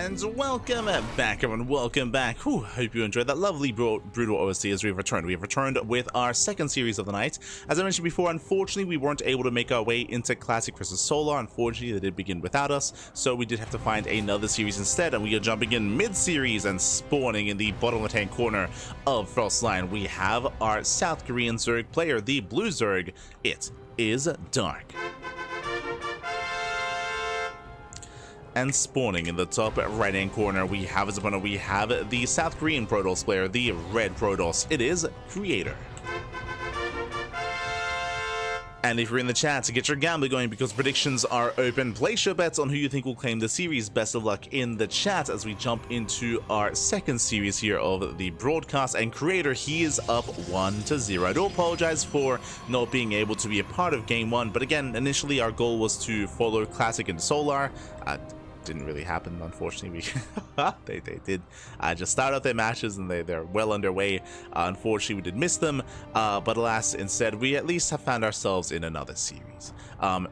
And welcome back, everyone. Welcome back. Whew, hope you enjoyed that lovely brutal OST as we've returned. We have returned with our second series of the night. As I mentioned before, unfortunately, we weren't able to make our way into Classic versus Solar. Unfortunately, they did begin without us, so we did have to find another series instead. And we are jumping in mid-series and spawning in the bottom left-hand corner of Frostline. We have our South Korean Zerg player, the Blue Zerg. It is Dark. And spawning in the top right-hand corner, we have as opponent, we have the South Korean Protoss player, the Red Protoss. It is Creator. And if you're in the chat, to get your gambling going because predictions are open, place your bets on who you think will claim the series. Best of luck in the chat as we jump into our second series here of the broadcast. And Creator, he is up 1-0. I do apologize for not being able to be a part of game one, but again, initially our goal was to follow Classic and Solar. Didn't really happen, unfortunately. They did just start out their matches and they're well underway. Unfortunately, we did miss them, but alas, instead we at least have found ourselves in another series.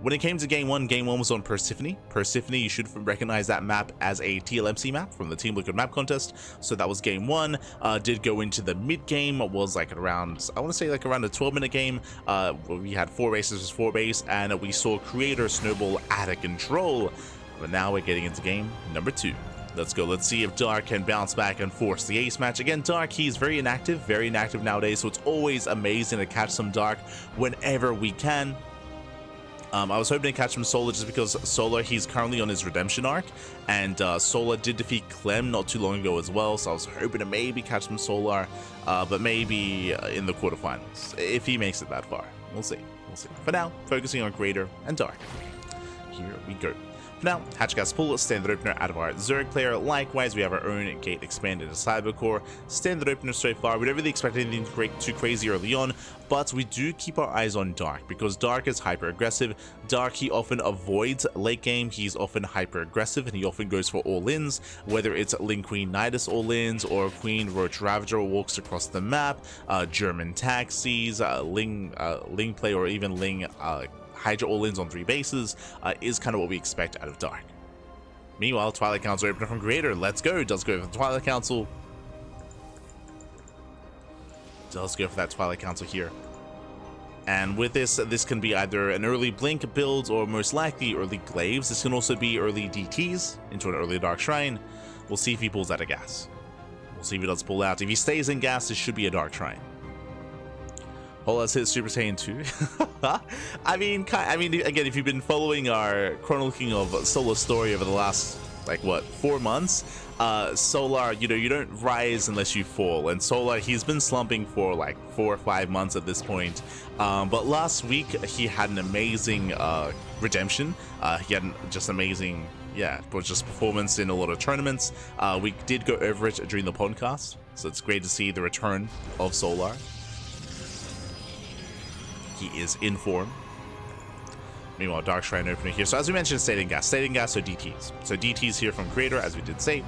When it came to game one was on Persephone. Persephone, you should recognize that map as a TLMC map from the Team Liquid map contest. So that was game one. Did go into the mid game, was like around, I want to say like around a 12-minute game. We had 4 bases versus 4 base, and we saw Creator snowball out of control. But now we're getting into game number 2. Let's go. Let's see if Dark can bounce back and force the ace match. Again, Dark, he's very inactive nowadays, so it's always amazing to catch some Dark whenever we can. I was hoping to catch some Solar just because Solar, he's currently on his redemption arc, and Solar did defeat Clem not too long ago as well, so I was hoping to maybe catch some Solar, but maybe in the quarterfinals, if he makes it that far. We'll see. For now, focusing on Creator and Dark. Here we go. Now, Hatchgas pull standard opener out of our Zerg player. Likewise, we have our own gate expanded to Cybercore. Standard opener so far. We don't really expect anything too crazy early on, but we do keep our eyes on Dark because Dark is hyper aggressive. Dark, he often avoids late game. He's often hyper aggressive and he often goes for all-ins, whether it's Ling Queen Nidus all-ins or Queen Roach Ravager walks across the map, German taxis, Ling play, or even Ling Hydra all-ins on 3 bases is kind of what we expect out of Dark. Meanwhile, Twilight Council opener from Creator. Let's go. Does go for the Twilight Council. Does go for that Twilight Council here. And with this can be either an early Blink build or most likely early Glaives. This can also be early DTs into an early Dark Shrine. We'll see if he pulls out a gas. We'll see if he does pull out. If he stays in gas, this should be a Dark Shrine. Oh, let's hit Super Saiyan 2. I mean, again, if you've been following our chronicling of Solar's story over the last, like, what, 4 months, Solar, you don't rise unless you fall. And Solar, he's been slumping for, like, 4 or 5 months at this point. But last week, he had an amazing redemption. He had just amazing, just performance in a lot of tournaments. We did go over it during the podcast, so it's great to see the return of Solar. He is in form. Meanwhile, Dark Shrine opener here. So as we mentioned, stayed in gas, so DTs. So DTs here from Creator, as we did say.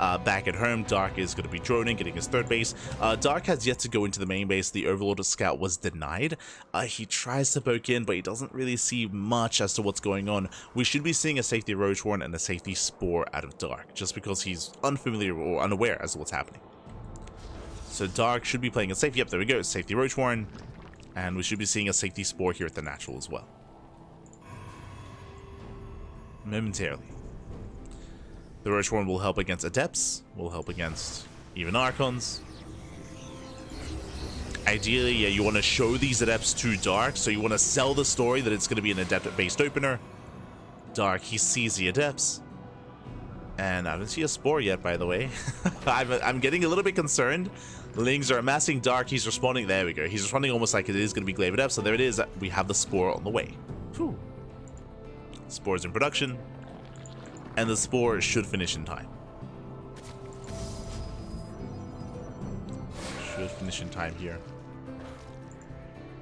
Back at home, Dark is going to be droning, getting his 3rd base. Dark has yet to go into the main base. The Overlord Scout was denied. He tries to poke in, but he doesn't really see much as to what's going on. We should be seeing a safety Roach Warren and a safety Spore out of Dark, just because he's unfamiliar or unaware as to what's happening. So Dark should be playing a safety. Yep, there we go. Safety Roach Warren. And we should be seeing a safety Spore here at the natural as well. Momentarily. The Roach Warren will help against Adepts, will help against even Archons. Ideally, yeah, you want to show these Adepts to Dark, so you want to sell the story that it's going to be an Adept-based opener. Dark, he sees the Adepts. And I don't see a Spore yet, by the way. I'm getting a little bit concerned. Lings are amassing Dark. He's responding. There we go. He's responding almost like it is going to be Glaive Adept. So there it is. We have the Spore on the way. Whew. Spore's in production. And the Spore should finish in time. Should finish in time here.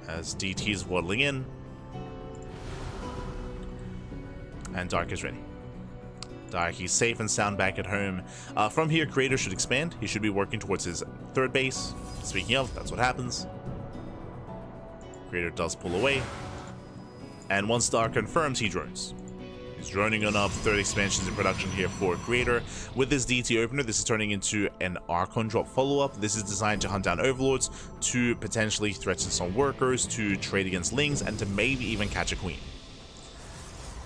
As DT is waddling in. And Dark is ready. Dark, he's safe and sound back at home. From here, Creator should expand. He should be working towards his 3rd base. Speaking of, that's what happens. Creator does pull away. And once Dark confirms, he drones. He's running on up, 3rd expansions in production here for Creator. With this DT opener, this is turning into an Archon drop follow-up. This is designed to hunt down Overlords, to potentially threaten some workers, to trade against Lings, and to maybe even catch a Queen.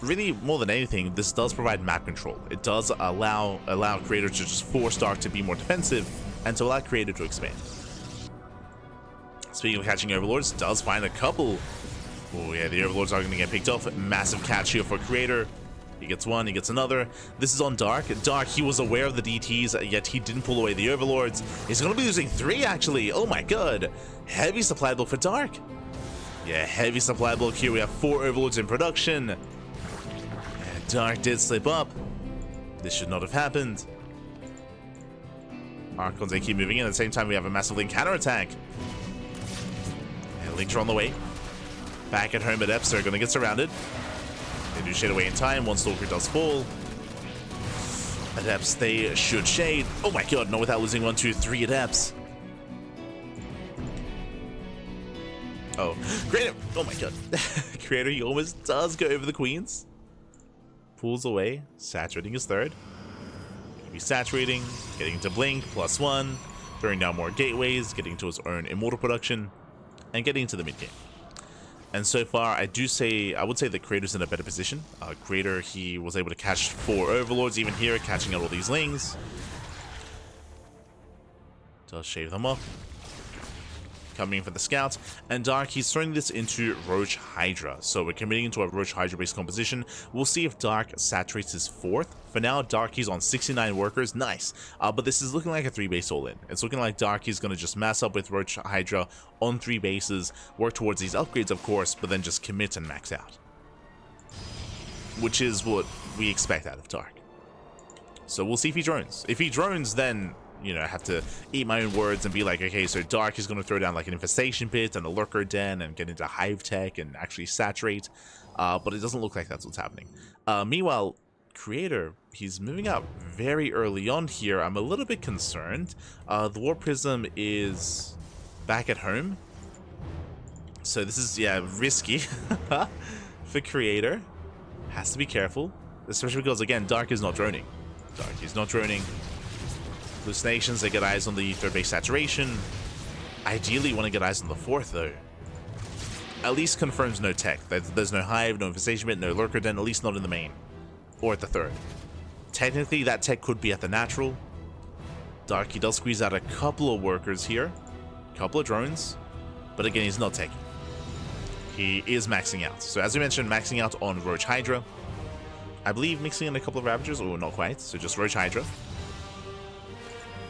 Really, more than anything, this does provide map control. It does allow Creator to just force Dark to be more defensive, and to allow Creator to expand. Speaking of catching Overlords, does find a couple. Oh yeah, the Overlords are going to get picked off. Massive catch here for Creator. He gets one, he gets another. This is on Dark. Dark, he was aware of the DTs, yet he didn't pull away the Overlords. He's going to be losing 3, actually. Oh my god. Heavy supply block for Dark. Yeah, heavy supply block here. We have 4 Overlords in production. And Dark did slip up. This should not have happened. Archons, they keep moving in. At the same time, we have a massive Link counterattack. And Links are on the way. Back at home, Adepts are going to get surrounded. They do shade away in time. One Stalker does fall. Adepts, they should shade. Oh my god, not without losing 1, 2, 3 Adepts. Oh, Creator. Oh my god. Creator, he almost does go over the Queens. Pulls away, saturating his 3rd. Gonna be saturating, getting into Blink, +1, throwing down more gateways, getting to his own Immortal production, and getting into the mid game. And so far, I would say that Creator's in a better position. Creator, he was able to catch 4 Overlords, even here, catching out all these Lings. Does shave them off. Coming in for the Scout. And Dark, he's throwing this into Roach Hydra. So we're committing into a Roach Hydra based composition. We'll see if Dark saturates his 4th. For now, Dark, he's on 69 workers. Nice. But this is looking like a 3 base all in. It's looking like Dark, he's going to just mass up with Roach Hydra on 3 bases. Work towards these upgrades, of course, but then just commit and max out. Which is what we expect out of Dark. So we'll see if he drones. If he drones, then, you know, I have to eat my own words and be like, okay, so Dark is going to throw down like an Infestation Pit and a Lurker Den and get into Hive Tech and actually saturate. But it doesn't look like that's what's happening. Meanwhile, Creator, he's moving up very early on here. I'm a little bit concerned. The War Prism is back at home. So this is, yeah, risky for Creator. Has to be careful. Especially because, again, Dark is not droning. Dark is not droning. Hallucinations, they get eyes on the 3rd base saturation. Ideally want to get eyes on the 4th, though. At least confirms no tech. There's no Hive, no Infestation Pit, no Lurker Den, at least not in the main. Or at the 3rd. Technically, that tech could be at the natural. Dark, he does squeeze out a couple of workers here. A couple of drones. But again, he's not taking. He is maxing out. So as we mentioned, maxing out on Roach Hydra. I believe mixing in a couple of Ravagers, or not quite. So just Roach Hydra.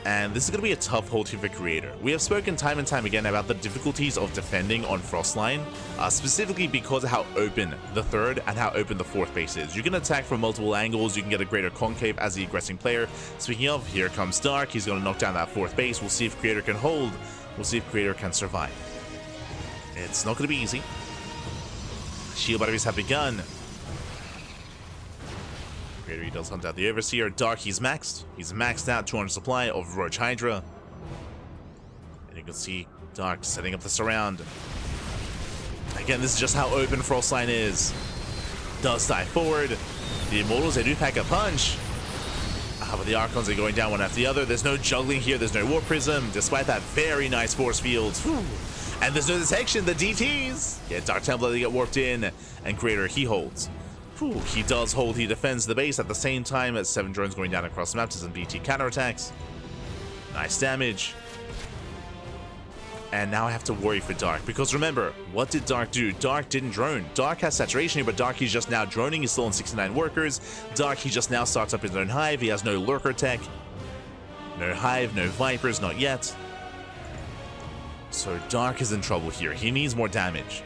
And this is going to be a tough hold here for Creator. We have spoken time and time again about the difficulties of defending on Frostline, specifically because of how open the 3rd and how open the 4th base is. You can attack from multiple angles, you can get a greater concave as the aggressing player. Speaking of, here comes Dark, he's going to knock down that 4th base. We'll see if Creator can hold, we'll see if Creator can survive. It's not going to be easy. Shield batteries have begun. Creator, he does hunt out the Overseer. Dark, he's maxed. He's maxed out 200 supply of Roach Hydra. And you can see Dark setting up the surround. Again, this is just how open Frostline is. Does dive forward. The Immortals, they do pack a punch. But the Archons are going down one after the other. There's no juggling here. There's no War Prism, despite that very nice force field. Whew. And there's no detection. The DTs. Yeah, Dark Templar, they get warped in. And Creator, he holds. Whew, he does hold, he defends the base at the same time as 7 drones going down across the map to some DT counterattacks. Nice damage. And now I have to worry for Dark, because remember, what did Dark do? Dark didn't drone. Dark has saturation here, but Dark, he's just now droning. He's still on 69 workers. Dark, he just now starts up his own Hive. He has no Lurker tech. No Hive, no Vipers, not yet. So Dark is in trouble here. He needs more damage.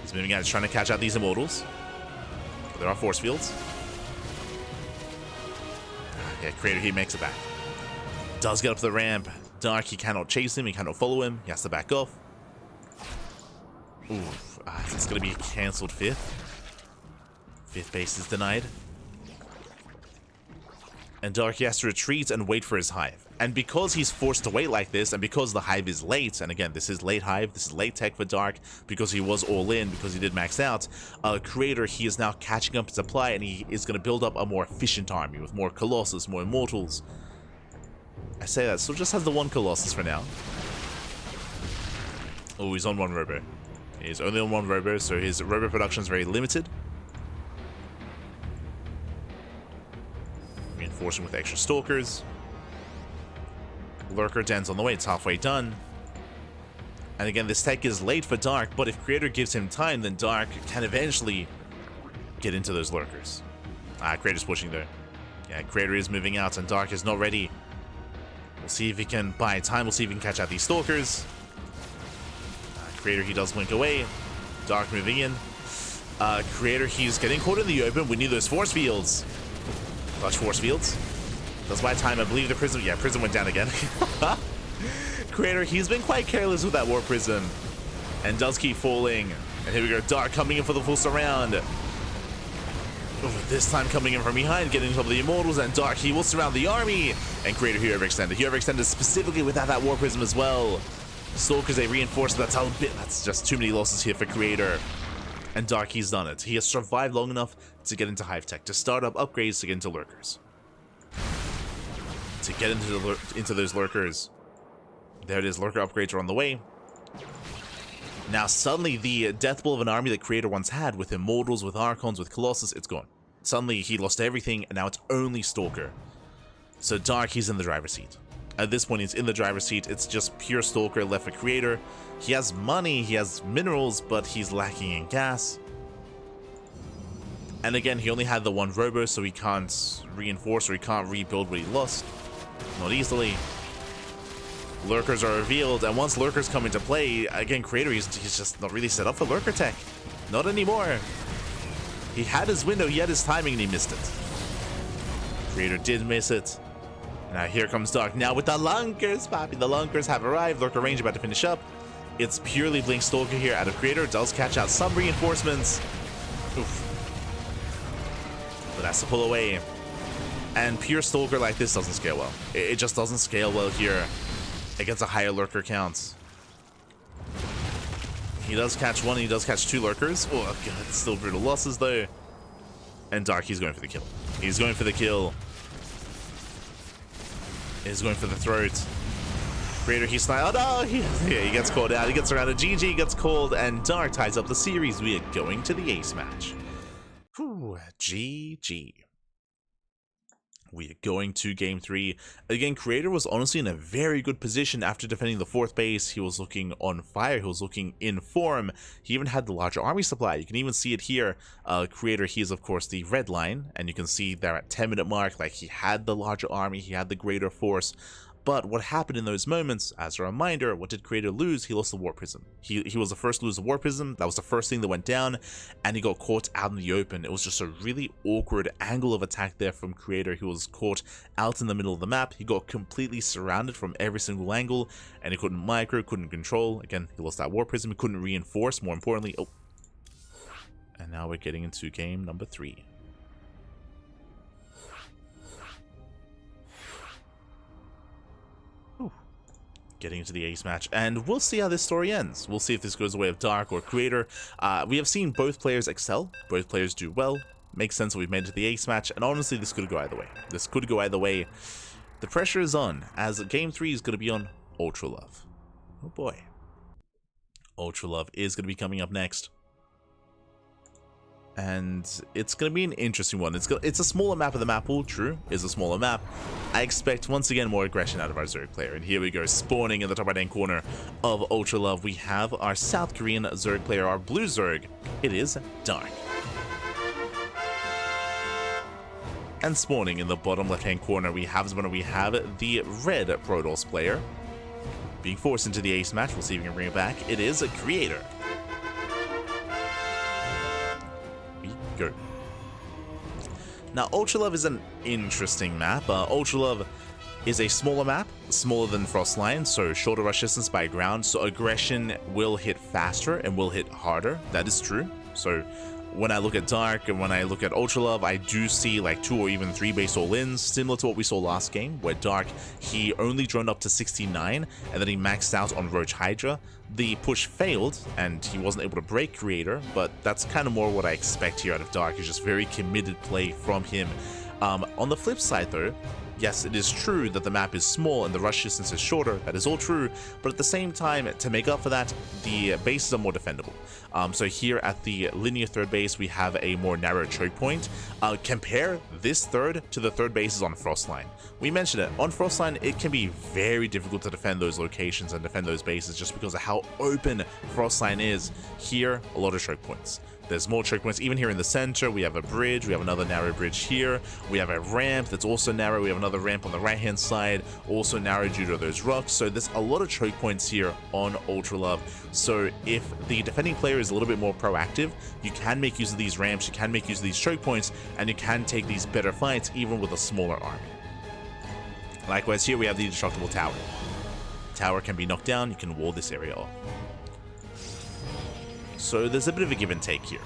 He's moving out, he's trying to catch out these Immortals. But there are force fields. Yeah, Creator, he makes it back. Does get up the ramp. Dark, he cannot chase him, he cannot follow him. He has to back off. Oof, it's going to be a cancelled 5th. 5th base is denied. And Dark, he has to retreat and wait for his hive. And because he's forced to wait like this, and because the hive is late, and again, this is late hive, this is late tech for Dark, because he was all in, because he did max out, Creator, he is now catching up to supply, and he is going to build up a more efficient army with more Colossus, more Immortals. I say that, so just has the one Colossus for now. Oh, he's on one Robo. He's only on one Robo, so his Robo production is very limited. Reinforcing with extra Stalkers. Lurker Den's on the way, it's halfway done. And again, this tech is late for Dark, but if Creator gives him time, then Dark can eventually get into those Lurkers. Creator's pushing there. Yeah, Creator is moving out, and Dark is not ready. We'll see if he can buy time, we'll see if he can catch out these Stalkers. Creator, he does blink away. Dark moving in. Creator, he's getting caught in the open. We need those force fields. Clutch force fields. That's why time, I believe the Prism, yeah, Prism went down again. Creator, he's been quite careless with that War Prism. And does keep falling. And here we go, Dark coming in for the full surround. Oh, this time coming in from behind, getting on top of the Immortals, and Dark, he will surround the army. And Creator here overextended. He overextended specifically without that War Prism as well. Stalkers, they reinforce, that's just too many losses here for Creator. And Dark, he's done it. He has survived long enough to get into Hive Tech, to start up upgrades to get into Lurkers. To get into those Lurkers. There it is, Lurker upgrades are on the way. Now suddenly the death blow of an army that Creator once had with Immortals, with Archons, with Colossus, it's gone. Suddenly he lost everything and now it's only Stalker. So Dark, he's in the driver's seat. At this point he's in the driver's seat, it's just pure Stalker left for Creator. He has money, he has minerals, but he's lacking in gas. And again, he only had the one Robo, so he can't reinforce or he can't rebuild what he lost. Not easily. Lurkers are revealed, and once Lurkers come into play, again, Creator, he's just not really set up for Lurker tech. Not anymore. He had his window, he had his timing, and he missed it. Creator did miss it. Now here comes Dark, now with the Lunkers, Poppy. The Lunkers have arrived, Lurker range about to finish up. It's purely Blink Stalker here out of Creator, does catch out some reinforcements. Oof. But has to pull away. And pure Stalker like this doesn't scale well. It just doesn't scale well here against a higher Lurker count. He does catch one, he does catch two Lurkers. Oh god, still brutal losses though. And Dark, he's going for the kill. He's going for the kill. He's going for the throat. Creator, he's not. Oh no! He gets called out. He gets around a GG, gets called, and Dark ties up the series. We are going to the ace match. Whew, GG. We are going to game 3. Again, Creator was honestly in a very good position after defending the 4th base. He was looking on fire. He was looking in form. He even had the larger army supply. You can even see it here. Creator, he is of course the red line, and you can see there at 10-minute mark, like he had the larger army, he had the greater force. But what happened in those moments, as a reminder, what did Creator lose? He lost the War Prism. He was the first to lose the War Prism. That was the first thing that went down, and he got caught out in the open. It was just a really awkward angle of attack there from Creator. He was caught out in the middle of the map. He got completely surrounded from every single angle, and he couldn't micro, couldn't control. Again, he lost that War Prism. He couldn't reinforce, more importantly. Oh. And now we're getting into game number 3. Getting into the ace match, and we'll see how this story ends. We'll see if this goes the way of Dark or Creator. We have seen both players excel, both players do well. Makes sense that we've made it to the ace match, and honestly, this could go either way. This could go either way. The pressure is on, as game 3 is going to be on Ultra Love. Oh boy. Ultra Love is going to be coming up next. And it's going to be an interesting one. It's a smaller map of the map pool, true, is a smaller map. I expect, once again, more aggression out of our Zerg player. And here we go, spawning in the top right-hand corner of Ultra Love. We have our South Korean Zerg player, our blue Zerg. It is Dark. And spawning in the bottom left-hand corner, we have the red Protoss player. Being forced into the ace match, we'll see if we can bring it back. It is a Creator. Go. Now, Ultra Love is an interesting map. Ultra Love is a smaller map, smaller than Frostline, so shorter rush distance by ground, so aggression will hit faster and will hit harder. That is true. So when I look at Dark and when I look at Ultralove, I do see like 2 or even 3 base all-ins, similar to what we saw last game, where Dark, he only droned up to 69, and then he maxed out on Roach Hydra. The push failed, and he wasn't able to break Creator, but that's kind of more what I expect here out of Dark. It's just very committed play from him. On the flip side though, yes, it is true that the map is small and the rush distance is shorter, that is all true, but at the same time, to make up for that, the bases are more defendable. So here at the linear third base, we have a more narrow choke point. Compare this third to the third bases on Frostline. We mentioned it, on Frostline, it can be very difficult to defend those locations and defend those bases just because of how open Frostline is. Here, a lot of choke points. There's more choke points. Even here in the center, we have a bridge. We have another narrow bridge here. We have a ramp that's also narrow. We have another ramp on the right-hand side, also narrow due to those rocks. So there's a lot of choke points here on Ultralove. So if the defending player is a little bit more proactive, you can make use of these ramps, you can make use of these choke points, and you can take these better fights even with a smaller army. Likewise, here we have the indestructible tower. Tower can be knocked down. You can wall this area off. So there's a bit of a give and take here.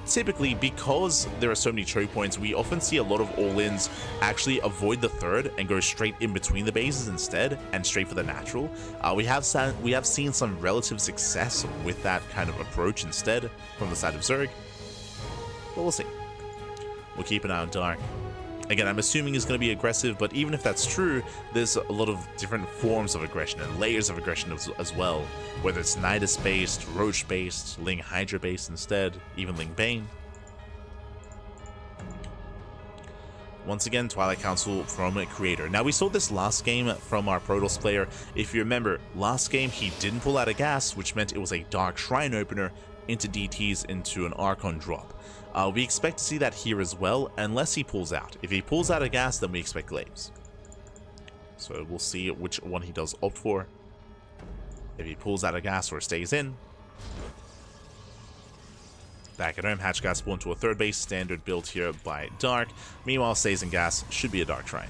Typically, because there are so many choke points, we often see a lot of all-ins actually avoid the third and go straight in between the bases instead, and straight for the natural. We have seen some relative success with that kind of approach instead from the side of Zerg, but we'll see. We'll keep an eye on Dark. Again, I'm assuming he's going to be aggressive, but even if that's true, there's a lot of different forms of aggression and layers of aggression as well. Whether it's Nidus-based, Roach-based, Ling Hydra-based instead, even Ling Bane. Once again, Twilight Council from a Creator. Now, we saw this last game from our Protoss player. If you remember, last game he didn't pull out a gas, which meant it was a Dark Shrine opener into DTs into an Archon drop. We expect to see that here as well, unless he pulls out. If he pulls out a gas, then we expect Glaives. So we'll see which one he does opt for. If he pulls out a gas or stays in. Back at home, Hatch gas spawned to a third base, standard built here by Dark. Meanwhile, stays in gas, should be a Dark Shrine.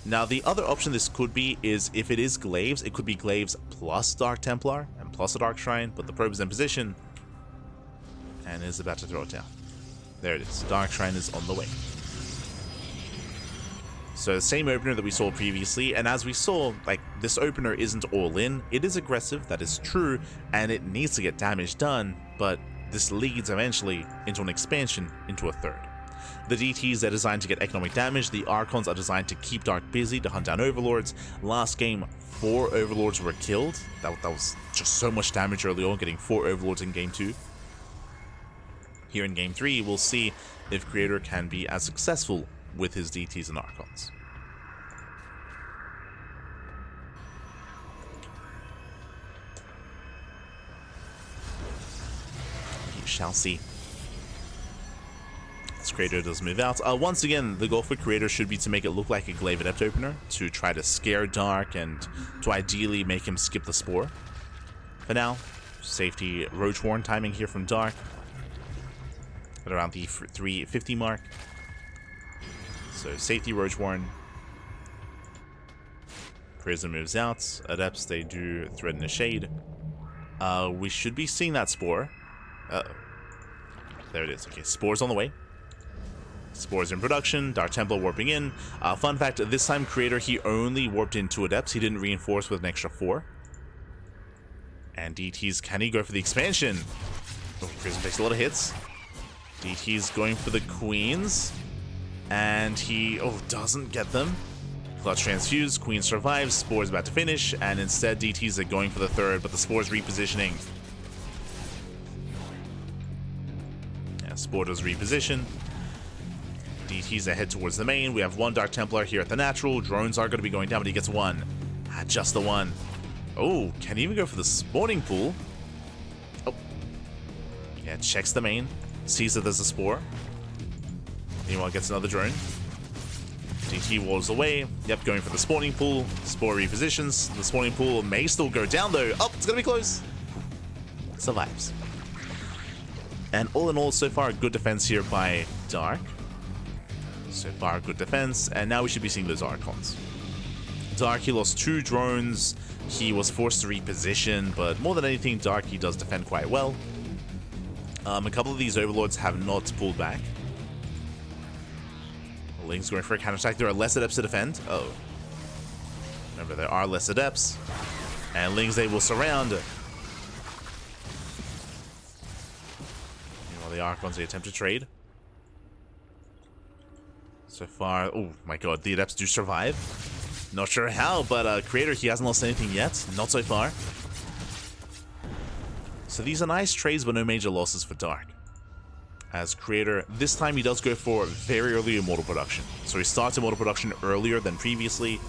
Now, the other option this could be is if it is Glaives, it could be Glaives plus Dark Templar and plus a Dark Shrine, but the probe is in position and is about to throw it down. There it is. Dark Shrine is on the way. So the same opener that we saw previously, and as we saw, like, this opener isn't all in. It is aggressive, that is true, and it needs to get damage done, but this leads eventually into an expansion into a third. The DTs are designed to get economic damage, the Archons are designed to keep Dark busy, to hunt down Overlords. Last game, 4 Overlords were killed. That was just so much damage early on, getting 4 Overlords in Game 2. Here in Game 3, we'll see if Creator can be as successful with his DTs and Archons. We shall see. As Creator does move out. Once again, the goal for Creator should be to make it look like a Glaive Adept opener, to try to scare Dark and to ideally make him skip the Spore. For now, safety Roach Warren timing here from Dark. At around the 350 mark. So safety Roach Warren. Prism moves out. Adepts, they do threaten a shade. We should be seeing that Spore. There it is. Okay, Spore's on the way. Spore's in production. Dark Templar warping in. Fun fact, this time Creator, he only warped in 2 Adepts. He didn't reinforce with an extra 4. And DTs, can he go for the expansion? Oh, Prism takes a lot of hits. DT's going for the Queens, and he doesn't get them. Clutch transfuse, Queen survives, Spore's about to finish, and instead DT's are going for the third, but the Spore's repositioning. Yeah, Spore does reposition. DT's are head towards the main. We have 1 Dark Templar here at the natural. Drones are going to be going down, but he gets 1. Just the 1. Oh, can he even go for the spawning pool? Oh. Yeah, checks the main. Sees that there's a Spore. Meanwhile, gets another drone. DT walls away. Yep, going for the spawning pool. Spore repositions. The spawning pool may still go down though. Oh, it's gonna be close. Survives. And all in all, so far, a good defense here by Dark. So far, good defense. And now we should be seeing those Archons. Dark, he lost 2 drones. He was forced to reposition, but more than anything, Dark, he does defend quite well. A couple of these overlords have not pulled back. Ling's going for a counterattack. There are less adepts to defend. Oh. Remember, there are less adepts. And Ling's able to surround. Meanwhile, the Archons, they attempt to trade. So far, oh my god, the adepts do survive. Not sure how, but Creator, he hasn't lost anything yet. Not so far. So these are nice trades, but no major losses for Dark. As Creator, this time he does go for very early Immortal Production. So he starts Immortal Production earlier than previously.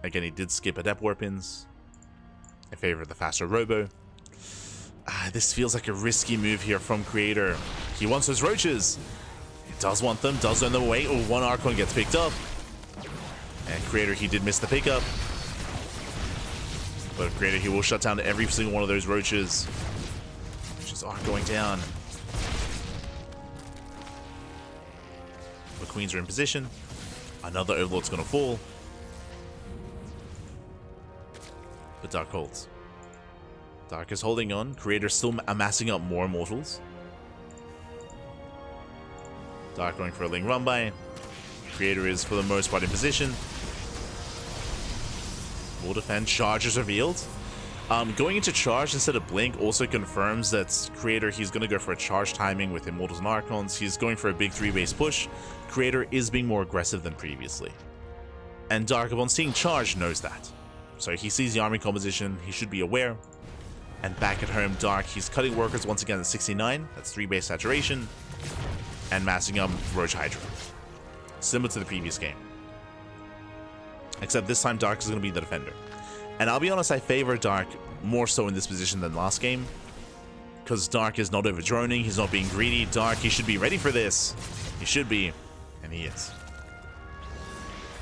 Again, he did skip Adept Weapons in favor of the faster Robo. This feels like a risky move here from Creator. He wants those roaches. He does want them, does earn them away. Oh, one Archon gets picked up. And Creator, he did miss the pickup. But Creator, he will shut down every single one of those roaches. Roaches are going down. The Queens are in position. Another Overlord's going to fall. But Dark holds. Dark is holding on. Creator still amassing up more Immortals. Dark going for a Ling run by. Creator is, for the most part, in position. Will defend. Charge is revealed. Going into charge instead of blink also confirms that Creator, he's going to go for a charge timing with Immortals and Archons. He's going for a big 3-base push. Creator is being more aggressive than previously. And Dark, upon seeing charge, knows that. So he sees the army composition. He should be aware. And back at home, Dark, he's cutting workers once again at 69. That's 3-base saturation. And massing up Roach Hydra. Similar to the previous game. Except this time Dark is going to be the defender. And I'll be honest, I favor Dark more so in this position than last game. Because Dark is not over-droning, he's not being greedy. Dark, he should be ready for this. He should be. And he is.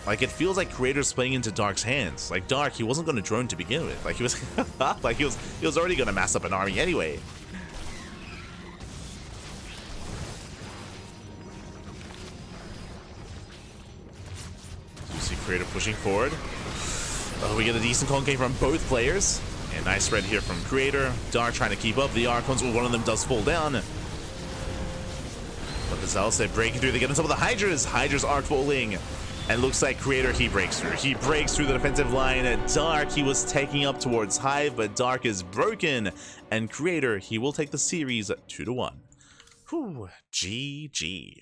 Like, it feels like Creator's playing into Dark's hands. Like, Dark, he wasn't going to drone to begin with. Like, he was like he was already going to mass up an army anyway. See Creator pushing forward. Oh, we get a decent concave from both players. And nice spread here from Creator. Dark trying to keep up. The Archons, well, one of them does fall down. But the Zealots, they're breaking through. They get on top of the Hydras. Hydras are falling. And looks like Creator, he breaks through. He breaks through the defensive line. Dark, he was taking up towards Hive, but Dark is broken. And Creator, he will take the series 2-1. Whew, GG.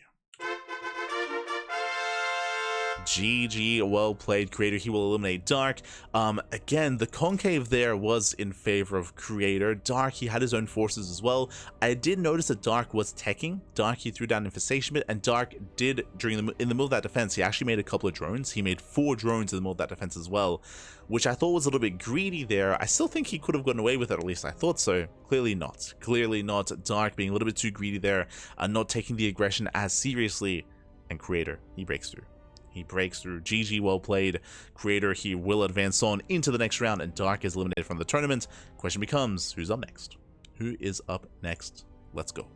GG, well played, Creator. He will eliminate Dark. Again, the concave there was in favor of Creator. Dark, he had his own forces as well. I did notice that Dark was teching. Dark, he threw down Infestation Bit, and Dark did, in the middle of that defense, he actually made a couple of drones. He made 4 drones in the middle of that defense as well, which I thought was a little bit greedy there. I still think he could have gotten away with it, at least I thought so. Clearly not. Clearly not. Dark being a little bit too greedy there, not taking the aggression as seriously, and Creator, he breaks through. He breaks through. GG, well played. Creator, he will advance on into the next round, and Dark is eliminated from the tournament. Question becomes, who's up next? Who is up next? Let's go.